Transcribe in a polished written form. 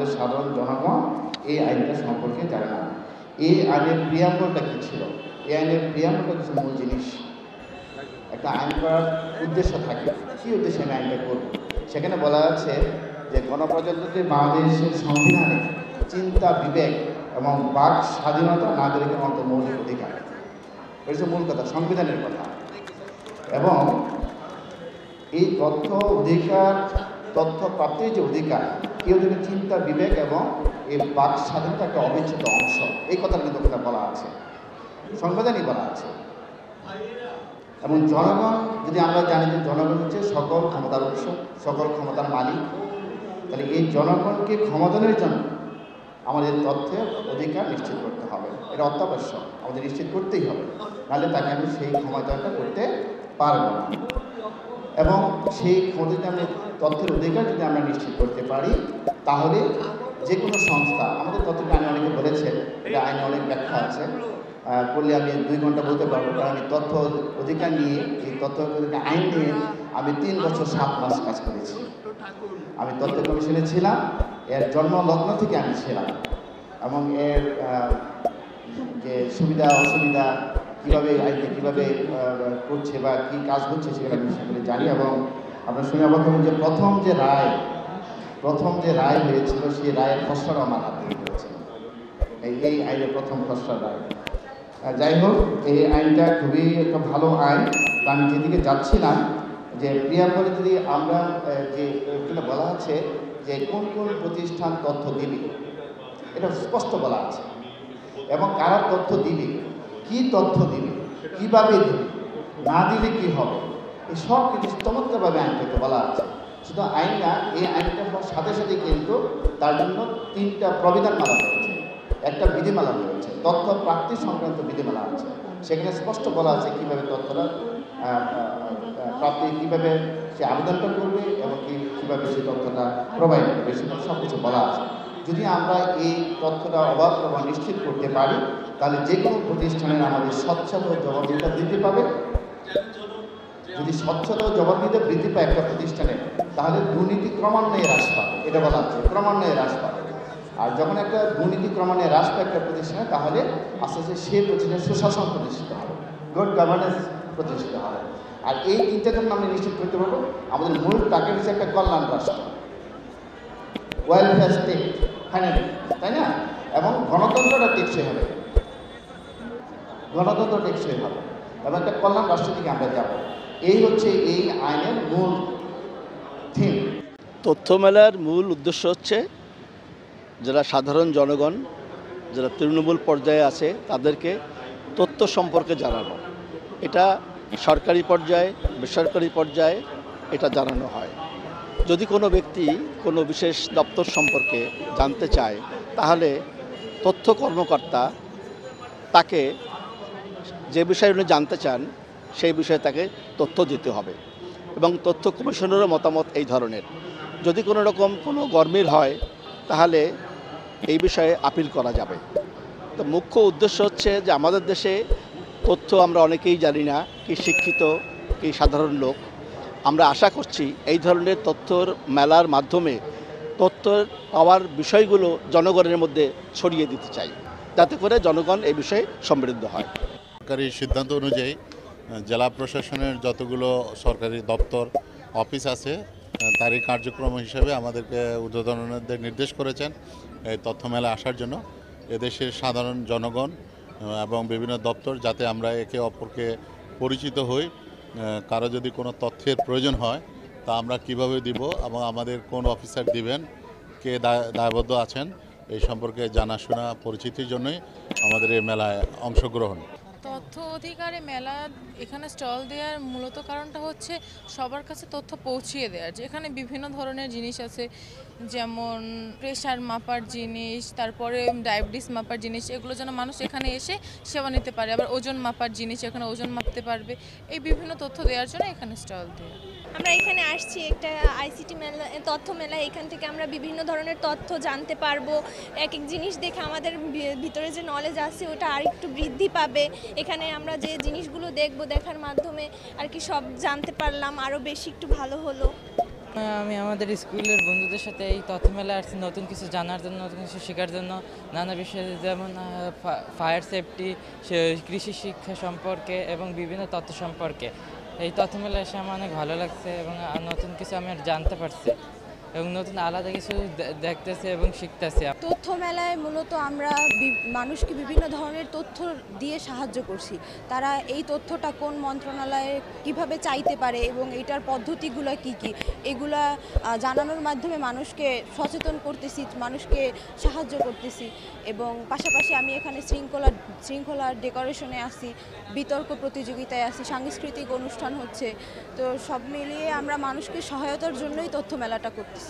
আমাদের সাধারণ জনগণ এই আইনটা সম্পর্কে জানে না। এই আইনের প্রিয়াম্বলটা কী ছিল? এই আইনের প্রিয়াম্বলটা কিছু মূল জিনিস। একটা আইন করার উদ্দেশ্য থাকে, কী উদ্দেশ্যে আমি আইনটা করব। সেখানে বলা আছে যে গণপ্রজাতন্ত্রী বাংলাদেশের সংবিধানে চিন্তা, বিবেক এবং বাক স্বাধীনতা নাগরিকের মতো মৌলিক অধিকার। এটা হচ্ছে মূল কথা, সংবিধানের কথা। এবং এই তথ্য অধিকার, তথ্য প্রাপ্তির যে অধিকার, এই অধিকার চিন্তা, বিবেক এবং এই বাক স্বাধীনতা একটা অবিচ্ছেদ্য অংশ। এই কথাটা কিন্তু বলা আছে, সংবিধানই বলা আছে। এবং জনগণ, যদি আমরা জানি যে জনগণ হচ্ছে সকল ক্ষমতার উৎস, সকল ক্ষমতার মালিক, তাহলে এই জনগণকে ক্ষমতায়নের জন্য আমাদের তথ্যের অধিকার নিশ্চিত করতে হবে। এটা অত্যাবশ্যক, আমাদের নিশ্চিত করতেই হবে, নাহলে তাকে আমি সেই ক্ষমতাটা করতে পারব না। এবং সেই ক্ষমতাটা আমি তথ্যের অধিকার যদি আমরা নিশ্চিত করতে পারি, তাহলে যে কোনো সংস্থা, আমাদের তথ্যটা আইনে অনেকে বলেছে, এটা আইনে অনেক ব্যাখ্যা আছে, করলে আমি 2 ঘন্টা বলতে পারবো। কারণ আমি তথ্য অধিকার নিয়ে, এই তথ্য অধিকার আইন নিয়ে আমি 3 বছর 7 মাস কাজ করেছি। আমি তথ্য কমিশনে ছিলাম, এর জন্ম লগ্ন থেকে আমি ছিলাম, এবং এর যে সুবিধা অসুবিধা কীভাবে আইনটি কীভাবে করছে বা কী কাজ হচ্ছে সেগুলো আমি সেগুলি জানি। এবং আপনার শুনে অবাক হবেন যে প্রথম যে রায় হয়েছিল, সেই রায়ের খসড়া আমার হাতে হয়েছে, এই আইনের প্রথম খসড়া রায়। যাই হোক, এই আইনটা খুবই একটা ভালো আইন। আমি যেদিকে যাচ্ছিলাম যে প্রিয়াম্বলে যদি আমরা যে এখানে বলা আছে যে কোন কোন প্রতিষ্ঠান তথ্য দিবে, এটা স্পষ্ট বলা আছে, এবং কারা তথ্য দিবে, কি তথ্য দিবে, কিভাবে দিবে, না দিলে কি হবে, এই সব কিছু চমৎকারভাবে আইনটাকে বলা আছে। শুধু আইন না, এই আইনটা হওয়ার সাথে সাথে কিন্তু তার জন্য 3টা প্রবিধানমালা রয়েছে, একটা বিধিমালা রয়েছে, তথ্য প্রাপ্তি সংক্রান্ত বিধিমালা আছে। সেখানে স্পষ্ট বলা আছে কীভাবে তথ্যটা প্রাপ্তি, কীভাবে সে আবেদনটা করবে এবং কীভাবে সেই তথ্যটা প্রোভাইড করবে, সেটা সব কিছু বলা আছে। যদি আমরা এই তথ্যটা অবাধ এবং নিশ্চিত করতে পারি, তাহলে যে কোনো প্রতিষ্ঠানের আমাদের স্বচ্ছতা ও জবাবদিহিতা বৃদ্ধি পাবে। যদি স্বচ্ছতা ও জবাবদিহিতা বৃদ্ধি পায় একটা প্রতিষ্ঠানে, তাহলে দুর্নীতি ক্রমান্বয়ে হ্রাস পাবে। এটা বলা হচ্ছে ক্রমান্বয়ে হ্রাস পাবে। আর যখন একটা দুর্নীতি ক্রমান্বয়ে হ্রাস পায় একটা প্রতিষ্ঠানে, তাহলে আস্তে আস্তে সেই প্রতিষ্ঠানের সুশাসন প্রতিষ্ঠিত হবে, গুড গভর্নেন্স প্রতিষ্ঠিত হবে। আর এই 3টা জন্য আমরা নিশ্চিত করতে পারবো আমাদের মূল টার্গেট হচ্ছে একটা কল্যাণ রাষ্ট্র, ওয়েলফেয়ার স্টেট, ফাইনালি, তাই না? এবং গণতন্ত্রটা টেকসই হবে, গণতন্ত্র টেকসই হবে, এবং একটা কল্যাণ রাষ্ট্রের দিকে আমরা যাব। এই হচ্ছে এই আইনের মূল থিম। তথ্য মেলার মূল উদ্দেশ্য হচ্ছে যারা সাধারণ জনগণ, যারা তৃণমূল পর্যায়ে আছে, তাদেরকে তথ্য সম্পর্কে জানানো। এটা সরকারি পর্যায়ে, বেসরকারি পর্যায়ে এটা জানানো হয়। যদি কোনো ব্যক্তি কোনো বিশেষ দপ্তর সম্পর্কে জানতে চায়, তাহলে তথ্য কর্মকর্তা তাকে যে বিষয়ে উনি জানতে চান সেই বিষয়ে তাকে তথ্য দিতে হবে। এবং তথ্য কমিশনেরও মতামত এই ধরনের। যদি কোনো রকম কোনো গরমিল হয়, তাহলে এই বিষয়ে আপিল করা যাবে। তো মুখ্য উদ্দেশ্য হচ্ছে যে আমাদের দেশে তথ্য আমরা অনেকেই জানি না, কি শিক্ষিত কি সাধারণ লোক। আমরা আশা করছি এই ধরনের তথ্যর মেলার মাধ্যমে তথ্য পাওয়ার বিষয়গুলো জনগণের মধ্যে ছড়িয়ে দিতে চাই, যাতে করে জনগণ এই বিষয়ে সমৃদ্ধ হয়। সরকারি সিদ্ধান্ত অনুযায়ী জেলা প্রশাসনের যতগুলো সরকারি দপ্তর অফিস আছে, তারই কার্যক্রম হিসেবে আমাদেরকে ঊর্ধ্বতনদের নির্দেশ করেছেন এই তথ্য মেলা আসার জন্য। এদেশের সাধারণ জনগণ এবং বিভিন্ন দপ্তর যাতে আমরা একে অপরকে পরিচিত হই, কারো যদি কোনো তথ্যের প্রয়োজন হয় তা আমরা কিভাবে দিব এবং আমাদের কোন অফিসার দিবেন, কে দায়বদ্ধ আছেন, এই সম্পর্কে জানাশোনা পরিচিতির জন্যই আমাদের এই মেলায় অংশগ্রহণ। তথ্য অধিকারে মেলা এখানে স্টল দেওয়ার মূলত কারণটা হচ্ছে সবার কাছে তথ্য পৌঁছিয়ে দেওয়ার। যেখানে বিভিন্ন ধরনের জিনিস আছে, যেমন প্রেশার মাপার জিনিস, তারপরে ডায়াবেটিস মাপার জিনিস, এগুলো যেন মানুষ এখানে এসে সেবা নিতে পারে। আবার ওজন মাপার জিনিস, এখানে ওজন মাপতে পারবে। এই বিভিন্ন তথ্য দেওয়ার জন্য এখানে স্টল দেওয়া। আমরা এখানে আসছি একটা আইসিটি মেলা, তথ্য মেলা। এখান থেকে আমরা বিভিন্ন ধরনের তথ্য জানতে পারবো। এক এক জিনিস দেখে আমাদের ভিতরে যে নলেজ আছে ওটা আরেকটু বৃদ্ধি পাবে। এখানে আমরা যে জিনিসগুলো দেখবো, দেখার মাধ্যমে আর কি সব জানতে পারলাম, আরও বেশি একটু ভালো হলো। আমি আমাদের স্কুলের বন্ধুদের সাথে এই তথ্য মেলায় আসছি নতুন কিছু জানার জন্য, নতুন কিছু শেখার জন্য, নানা বিষয়ে যেমন ফায়ার সেফটি, কৃষি শিক্ষা সম্পর্কে এবং বিভিন্ন তথ্য সম্পর্কে। এই তথ্য মেলায় এসে আমার অনেক ভালো লাগছে এবং নতুন কিছু আমি জানতে পারছি এবং নতুন আলাদা কিছু দেখতেছি এবং শিখতেছি। তথ্য মেলায় মূলত আমরা মানুষকে বিভিন্ন ধরনের তথ্য দিয়ে সাহায্য করছি। তারা এই তথ্যটা কোন মন্ত্রণালয়ে কিভাবে চাইতে পারে এবং এটার পদ্ধতিগুলো কি কি, এগুলা জানানোর মাধ্যমে মানুষকে সচেতন করতেছি, মানুষকে সাহায্য করতেছি। এবং পাশাপাশি আমি এখানে শৃঙ্খলার ডেকোরেশনে আসি, বিতর্ক প্রতিযোগিতায় আসি, সাংস্কৃতিক অনুষ্ঠান হচ্ছে। তো সব মিলিয়ে আমরা মানুষকে সহায়তার জন্যই তথ্য মেলাটা করতেছি।